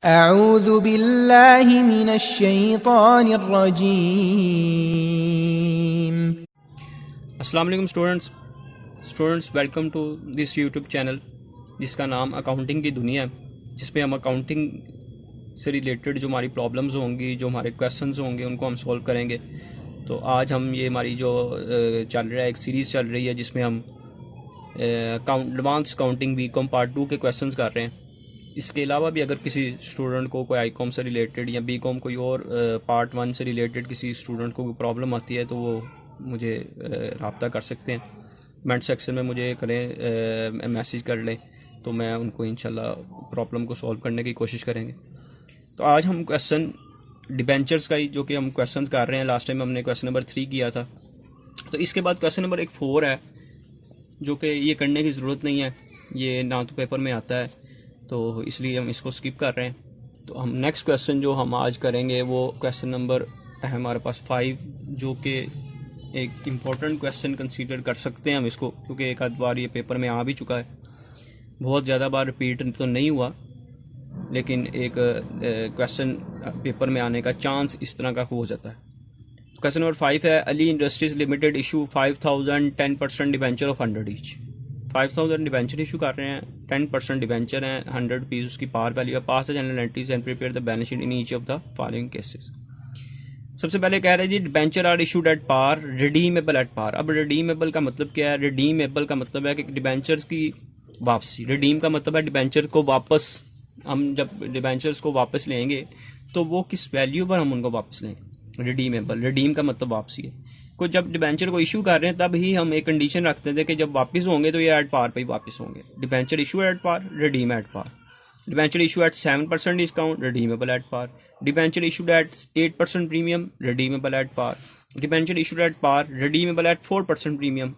अऊज़ु बिल्लाहि मिनश्शैतानिर्रजीम। अस्सलाम वालेकुम students welcome to this YouTube channel जिसका नाम अकाउंटिंग की दुनिया है, जिसमें हम अकाउंटिंग से रिलेटेड जो हमारी प्रॉब्लम्स होंगी, जो हमारे क्वेश्चंस होंगे, उनको हम सॉल्व करेंगे। तो आज हम ये हमारी जो चल रहा है, एक सीरीज़ चल रही है जिसमें हम एडवांस काउंटिंग बीकॉम पार्ट 2 के क्वेश्चंस कर रहे हैं। इसके अलावा भी अगर किसी स्टूडेंट को कोई आईकॉम से रिलेटेड या बीकॉम कोई और पार्ट 1 से रिलेटेड किसी स्टूडेंट को कोई प्रॉब्लम आती है तो वो मुझे रब्ता कर सकते हैं, कमेंट सेक्शन में मुझे करें, मैसेज कर लें, तो मैं उनको इंशाल्लाह प्रॉब्लम को सॉल्व करने की कोशिश करेंगे। तो आज हम क्वेश्चन डिबेंचर्स का ही जो कि हम क्वेश्चन कर रहे हैं। लास्ट टाइम हमने क्वेश्चन नंबर 3 किया था, तो इसके बाद क्वेश्चन नंबर 4 है जो कि ये करने की ज़रूरत नहीं है, ये ना तो पेपर में आता है, तो इसलिए हम इसको स्किप कर रहे हैं। तो हम नेक्स्ट क्वेश्चन जो हम आज करेंगे वो क्वेश्चन नंबर है हमारे पास 5, जो कि एक इम्पॉर्टेंट क्वेश्चन कंसीडर कर सकते हैं हम इसको, क्योंकि एक आध बार ये पेपर में आ भी चुका है। बहुत ज़्यादा बार रिपीट तो नहीं हुआ, लेकिन एक क्वेश्चन पेपर में आने का चांस इस तरह का हो जाता है। क्वेश्चन नंबर 5 है, Ali industries limited issue 5000 10% debenture of 100 each. 5000 debenture issue कर रहे हैं, 10% डिवेंचर हैं, 100 रुपीज़ उसकी पार वैल्यू है। Pass the journal entries and prepare the balance sheet in each of the following cases. सबसे पहले कह रहे हैं जी, debenture are issued at par, redeemable at par. अब रिडीमेबल का मतलब क्या है? रिडीमेबल का मतलब है कि डिवेंचर्स की वापसी। रिडीम का मतलब है डिवेंचर को वापस, हम जब डिवेंचर्स को वापस लेंगे तो वो किस वैल्यू पर हम उनको वापस लेंगे। रिडीमेबल, रिडीम का मतलब वापसी है। को जब डिबेंचर को इशू कर रहे हैं तब ही हम एक कंडीशन रखते थे कि जब वापस होंगे तो ये एट पार पे ही वापस होंगे। Debenture issue at par, redeem at par. Debenture issue at 7% discount, redeemable at par. Debenture issued at 8% premium, redeemable at par. Debenture issued at par, redeemable at 4% premium.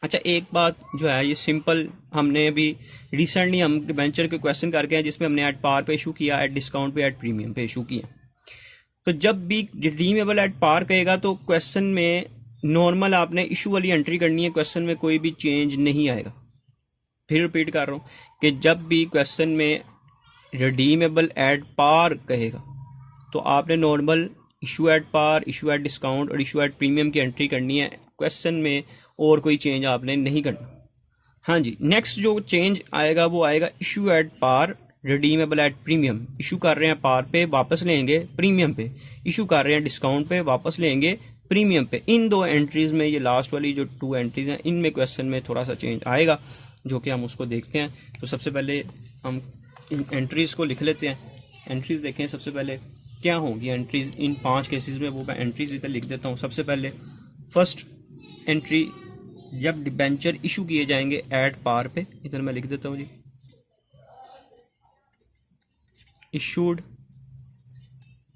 अच्छा, एक बात जो है ये सिंपल, हमने अभी रिसेंटली हम डिबेंचर के क्वेश्चन करके हैं जिसमें हमने एट पार पे इशू किया, एट डिस्काउंट पे, एट प्रीमियम पे इशू किया। तो जब भी रिडीमेबल एट पार कहेगा तो क्वेश्चन में नॉर्मल आपने इशू वाली एंट्री करनी है, क्वेश्चन में कोई भी चेंज नहीं आएगा। फिर रिपीट कर रहा हूँ कि जब भी क्वेश्चन में रिडीमेबल एट पार कहेगा तो आपने normal issue at par, issue at discount और इशू एट प्रीमियम की एंट्री करनी है, क्वेश्चन में और कोई चेंज आपने नहीं करना। हाँ जी, नेक्स्ट जो चेंज आएगा वो आएगा issue at par, redeemable at premium. Issue कर रहे हैं पार पे, वापस लेंगे प्रीमियम पे। इशू कर रहे हैं डिस्काउंट पे, वापस लेंगे प्रीमियम पे। इन दो एंट्रीज में, ये लास्ट वाली जो 2 एंट्रीज हैं, इनमें क्वेश्चन में थोड़ा सा चेंज आएगा, जो कि हम उसको देखते हैं। तो सबसे पहले हम इन एंट्रीज को लिख लेते हैं। एंट्रीज देखें सबसे पहले क्या होंगी एंट्रीज इन 5 केसेस में, वो मैं एंट्रीज इधर लिख देता हूँ। सबसे पहले फर्स्ट एंट्री, जब डिबेंचर इशू किए जाएंगे एट पार पे, इधर मैं लिख देता हूँ जी, issued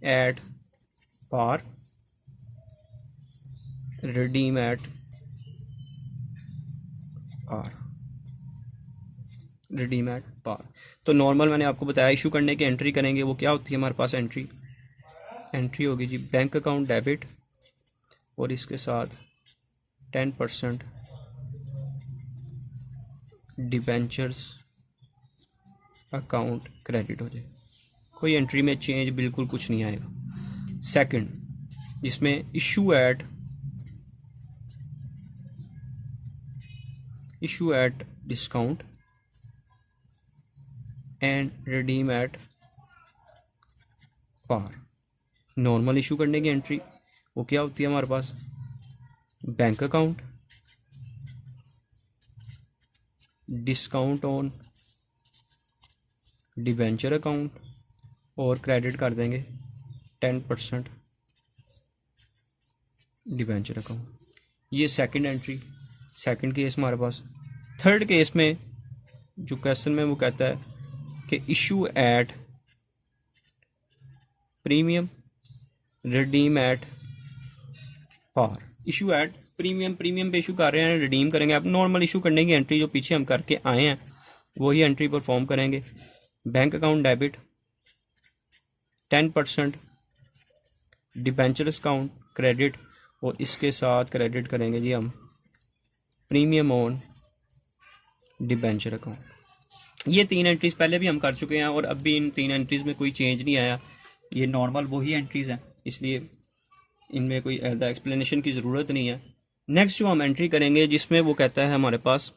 at par, redeem at par, redeem at par. तो नॉर्मल मैंने आपको बताया इशू करने की एंट्री करेंगे, वो क्या होती है हमारे पास एंट्री होगी जी, बैंक अकाउंट डेबिट और इसके साथ 10% डिबेंचर्स अकाउंट क्रेडिट हो जाए। कोई एंट्री में चेंज बिल्कुल कुछ नहीं आएगा। सेकंड, जिसमें issue at discount and redeem at par. Normal issue करने की एंट्री वो क्या होती है हमारे पास? Bank account, discount on debenture account और क्रेडिट कर देंगे 10% डिबेंचर अकाउंट। ये सेकंड एंट्री, सेकंड केस हमारे पास। थर्ड केस में जो क्वेश्चन में वो कहता है कि issue at premium, redeem at par. Issue at premium, premium पे इशू कर रहे हैं, रिडीम करेंगे। अब नॉर्मल इशू करने की एंट्री जो पीछे हम करके आए हैं वही एंट्री परफॉर्म करेंगे। Bank account debit, 10% debentures account credit और इसके साथ क्रेडिट करेंगे जी हम प्रीमियम ऑन डिबेंचर अकाउंट। ये 3 एंट्रीज पहले भी हम कर चुके हैं और अब भी इन 3 एंट्रीज में कोई चेंज नहीं आया, ये नॉर्मल वही एंट्रीज हैं, इसलिए इनमें कोई ज़्यादा एक्सप्लेनेशन की ज़रूरत नहीं है। नेक्स्ट जो हम एंट्री करेंगे जिसमें वो कहता है हमारे पास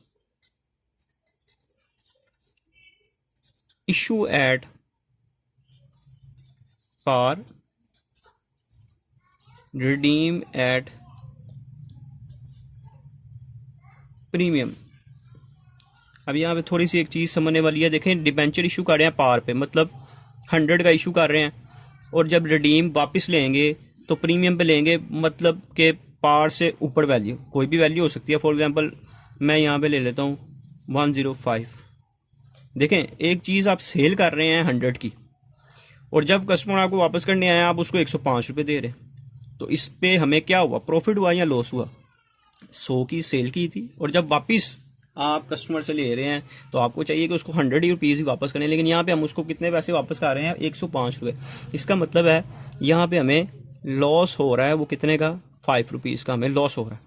issue at par, redeem at premium. अब यहाँ पे थोड़ी सी एक चीज़ समझने वाली है, देखें डिबेंचर इशू कर रहे हैं पार पे, मतलब 100 का इशू कर रहे हैं, और जब रिडीम वापस लेंगे तो प्रीमियम पे लेंगे, मतलब कि पार से ऊपर वैल्यू, कोई भी वैल्यू हो सकती है। फॉर एग्जांपल मैं यहाँ पे ले लेता हूँ 105। देखें एक चीज़ आप सेल कर रहे हैं 100 की, और जब कस्टमर आपको वापस करने आया आप उसको 105 रुपये दे रहे हैं, तो इस पे हमें क्या हुआ, प्रॉफिट हुआ या लॉस हुआ? 100 की सेल की थी, और जब वापस आप कस्टमर से ले रहे हैं तो आपको चाहिए कि उसको 100 रुपीज़ ही वापस करने, लेकिन यहाँ पे हम उसको कितने पैसे वापस कर रहे हैं, 105 रुपये। इसका मतलब है यहाँ पे हमें लॉस हो रहा है, वो कितने का, 5 रुपीज़ का हमें लॉस हो रहा है।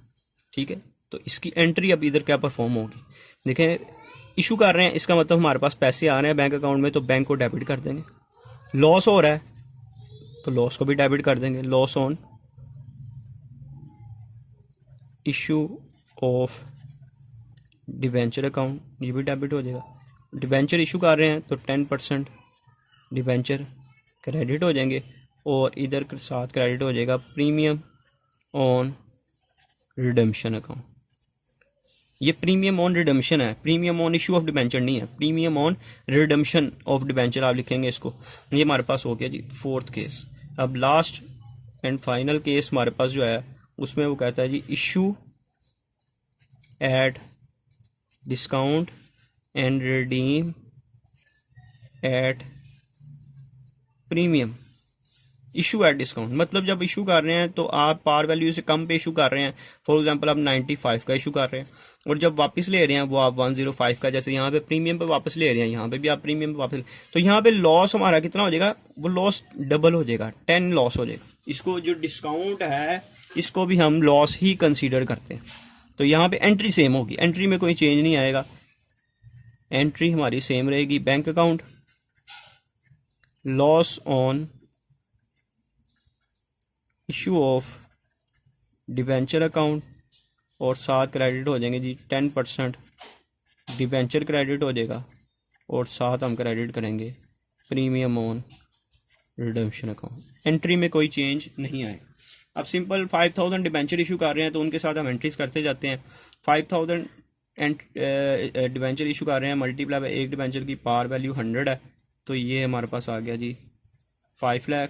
ठीक है, तो इसकी एंट्री अब इधर क्या परफॉर्म होगी, देखें इशू कर रहे हैं, इसका मतलब हमारे पास पैसे आ रहे हैं बैंक अकाउंट में, तो बैंक को डेबिट कर देंगे। लॉस हो रहा है तो लॉस को भी डेबिट कर देंगे, loss on issue of debenture account, ये भी डेबिट हो जाएगा। डिबेंचर इशू कर रहे हैं तो 10% डिबेंचर क्रेडिट हो जाएंगे, और इधर के साथ क्रेडिट हो जाएगा प्रीमियम ऑन रिडेम्पशन अकाउंट। ये प्रीमियम ऑन रिडेम्पशन है, premium on issue of debenture नहीं है, premium on redemption of debenture आप लिखेंगे इसको। ये हमारे पास हो गया जी 4th केस। अब लास्ट एंड फाइनल केस हमारे पास जो है उसमें वो कहता है जी issue at discount and redeem at premium. Issue at discount मतलब जब इशू कर रहे हैं तो आप पार वैल्यू से कम पे इशू कर रहे हैं, फॉर एग्जांपल आप 95 का इशू कर रहे हैं, और जब वापस ले रहे हैं वो आप 105 का, जैसे यहाँ पे प्रीमियम पे वापस ले रहे हैं, यहाँ पे भी आप प्रीमियम पे वापस, तो यहाँ पे लॉस हमारा कितना हो जाएगा, वो लॉस डबल हो जाएगा, 10 लॉस हो जाएगा। इसको जो डिस्काउंट है इसको भी हम लॉस ही कंसिडर करते हैं। तो यहाँ पे एंट्री सेम होगी, एंट्री में कोई चेंज नहीं आएगा, एंट्री हमारी सेम रहेगी, bank account, loss on issue of debenture account, और साथ क्रेडिट हो जाएंगे जी 10% डिबेंचर क्रेडिट हो जाएगा, और साथ हम क्रेडिट करेंगे premium on redemption account. Entry में कोई चेंज नहीं आएगा। अब सिंपल 5000 डिबेंचर इशू कर रहे हैं तो उनके साथ हम एंट्रीज करते जाते हैं। 5000 डिबेंचर इशू कर रहे हैं, मल्टीप्लाई बाय एक डिबेंचर की पार वैल्यू 100 है, तो ये हमारे पास आ गया जी 5 लाख,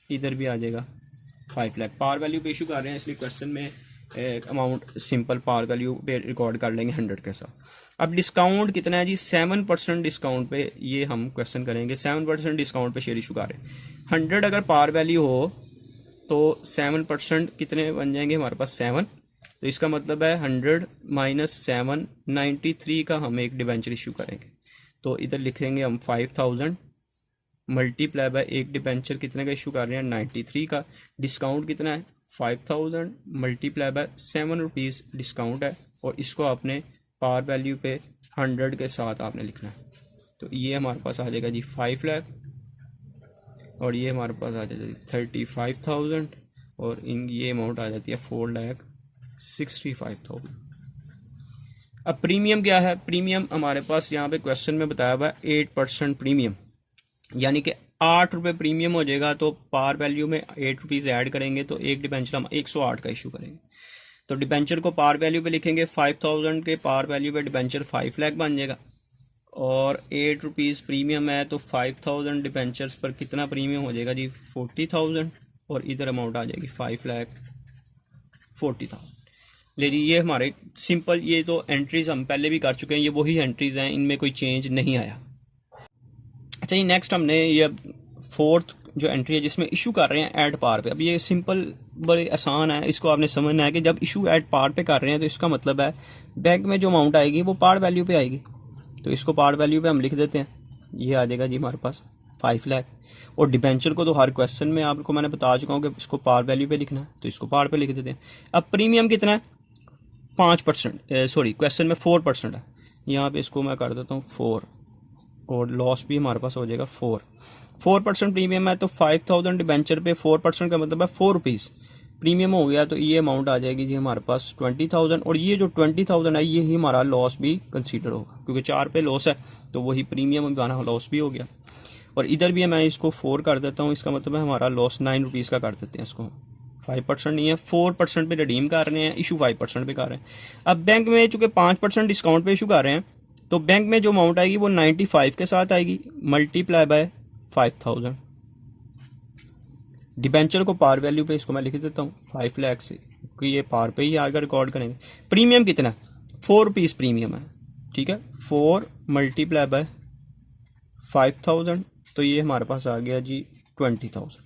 इधर भी आ जाएगा 5 लाख। पार वैल्यू पे इशू कर रहे हैं इसलिए क्वेश्चन में अमाउंट सिंपल पार वैल्यू पे रिकॉर्ड कर लेंगे 100 के साथ। अब डिस्काउंट कितना है जी, 7% डिस्काउंट पे ये हम क्वेश्चन करेंगे। 7% डिस्काउंट पे शेयर इशू कर रहे हैं। 100 अगर पार वैल्यू हो तो 7% कितने बन जाएंगे हमारे पास, 7। तो इसका मतलब है 100 माइनस 7, 93 का हम एक डिबेंचर इशू करेंगे। तो इधर लिखेंगे हम 5000 मल्टीप्लाई बाय एक डिबेंचर कितने का इशू कर रहे हैं, 93 का। डिस्काउंट कितना है, 5000 मल्टीप्लाई बाय 7 रुपीज़ डिस्काउंट है, और इसको आपने पार वैल्यू पे 100 के साथ आपने लिखना है। तो ये हमारे पास आ जाएगा जी 5 लाख, और ये हमारे पास आ जाएगा 35,000, और इन ये अमाउंट आ जाती है 4,65,000। अब प्रीमियम क्या है, प्रीमियम हमारे पास यहाँ पे क्वेश्चन में बताया हुआ है 8% प्रीमियम, यानी कि 8 रुपये प्रीमियम हो जाएगा। तो पार वैल्यू में 8 रुपीज़ ऐड करेंगे तो एक डिबेंचर हम 108 का इशू करेंगे। तो डिबेंचर को पार वैल्यू पे लिखेंगे, 5000 के पार वैल्यू पे डिबेंचर 5 लाख बन जाएगा, और 8 रुपीज़ प्रीमियम है, तो 5000 डिबेंचर्स पर कितना प्रीमियम हो जाएगा जी, 40,000, और इधर अमाउंट आ जाएगी 5,40,000। लेकिन ये हमारे सिंपल, ये तो एंट्रीज हम पहले भी कर चुके हैं, ये वही एंट्रीज हैं, इनमें कोई चेंज नहीं आया। अच्छा जी, नेक्स्ट हमने ये 4th जो एंट्री है जिसमें इशू कर रहे हैं ऐड पार पे। अब ये सिंपल बड़े आसान है, इसको आपने समझना है कि जब इशू ऐड पार पे कर रहे हैं तो इसका मतलब है बैंक में जो अमाउंट आएगी वो पार वैल्यू पे आएगी। तो इसको पार वैल्यू पे हम लिख देते हैं, ये आ जाएगा जी हमारे पास 5 लाख। और डिबेंचर को तो हर क्वेश्चन में आपको मैंने बता चुका हूँ कि इसको पार वैल्यू पे लिखना है, तो इसको पार पे लिख देते हैं। अब प्रीमियम कितना है, 5%, सॉरी क्वेश्चन में 4% है, यहाँ पे इसको मैं कर देता हूँ 4, और लॉस भी हमारे पास हो जाएगा 4% प्रीमियम है तो 5000 डिबेंचर पे 4% का मतलब है 4 रुपीज़ प्रीमियम हो गया, तो ये अमाउंट आ जाएगी जी हमारे पास 20,000। और ये जो 20,000 है ये ही हमारा लॉस भी कंसीडर होगा, क्योंकि 4 पे लॉस है तो वही प्रीमियम बना लॉस भी हो गया। और इधर भी मैं इसको 4 कर देता हूँ, इसका मतलब है हमारा लॉस 9 रुपीज़ का कर देते हैं इसको। 5% नहीं है, 4% पे रिडीम कर रहे हैं, इशू 5% पे कर रहे हैं। अब बैंक में चूँकि 5% डिस्काउंट पे इशू कर रहे हैं तो बैंक में जो अमाउंट आएगी वो 95 के साथ आएगी मल्टीप्लाई बाय 5000। डिबेंचर को पार वैल्यू पे इसको मैं लिख देता हूँ 5 लाख से, क्योंकि ये पार पे ही आकर रिकॉर्ड करेंगे। प्रीमियम कितना है, 4 रुपीज़ प्रीमियम है, ठीक है। 4 मल्टीप्लाई बाय 5000 तो ये हमारे पास आ गया जी 20,000।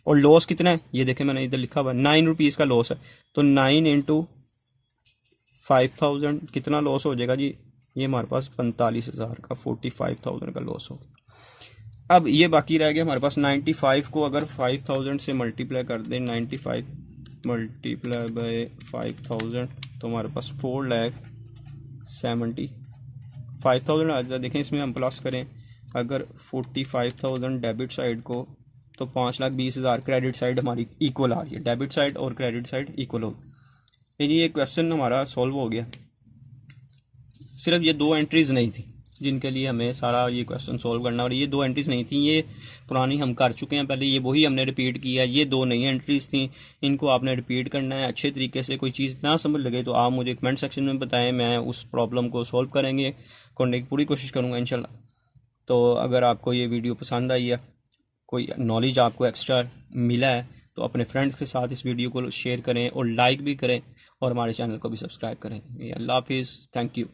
और लॉस कितना है ये देखें, मैंने इधर लिखा हुआ है 9 रुपीज़ का लॉस है, तो 9 इंटू 5000 कितना लॉस हो जाएगा जी, ये हमारे पास 45,000 का 45,000 का लॉस होगा। अब ये बाकी रह गया हमारे पास 95 को अगर 5000 से मल्टीप्लाई कर दें, 95 मल्टीप्लाई बाय 5000 तो हमारे पास 4,75,000 आ जाता। देखें इसमें हम प्लस करें अगर 45,000 डेबिट साइड को तो 5,20,000 क्रेडिट साइड हमारी इक्वल आ रही है, डेबिट साइड और क्रेडिट साइड इक्वल हो गई। ये क्वेश्चन हमारा सॉल्व हो गया। सिर्फ ये 2 एंट्रीज़ नहीं थी जिनके लिए हमें सारा ये क्वेश्चन सॉल्व करना, और ये 2 एंट्रीज़ नहीं थी, ये पुरानी हम कर चुके हैं पहले, ये वही हमने रिपीट किया। ये 2 नई एंट्रीज़ थी, इनको आपने रिपीट करना है अच्छे तरीके से। कोई चीज़ ना समझ लगे तो आप मुझे कमेंट सेक्शन में बताएं, मैं उस प्रॉब्लम को सॉल्व करने की पूरी कोशिश करूँगा इंशाल्लाह। तो अगर आपको ये वीडियो पसंद आई है, कोई नॉलेज आपको एक्स्ट्रा मिला है, तो अपने फ्रेंड्स के साथ इस वीडियो को शेयर करें और लाइक भी करें और हमारे चैनल को भी सब्सक्राइब करें। अल्लाह हाफिज़, थैंक यू।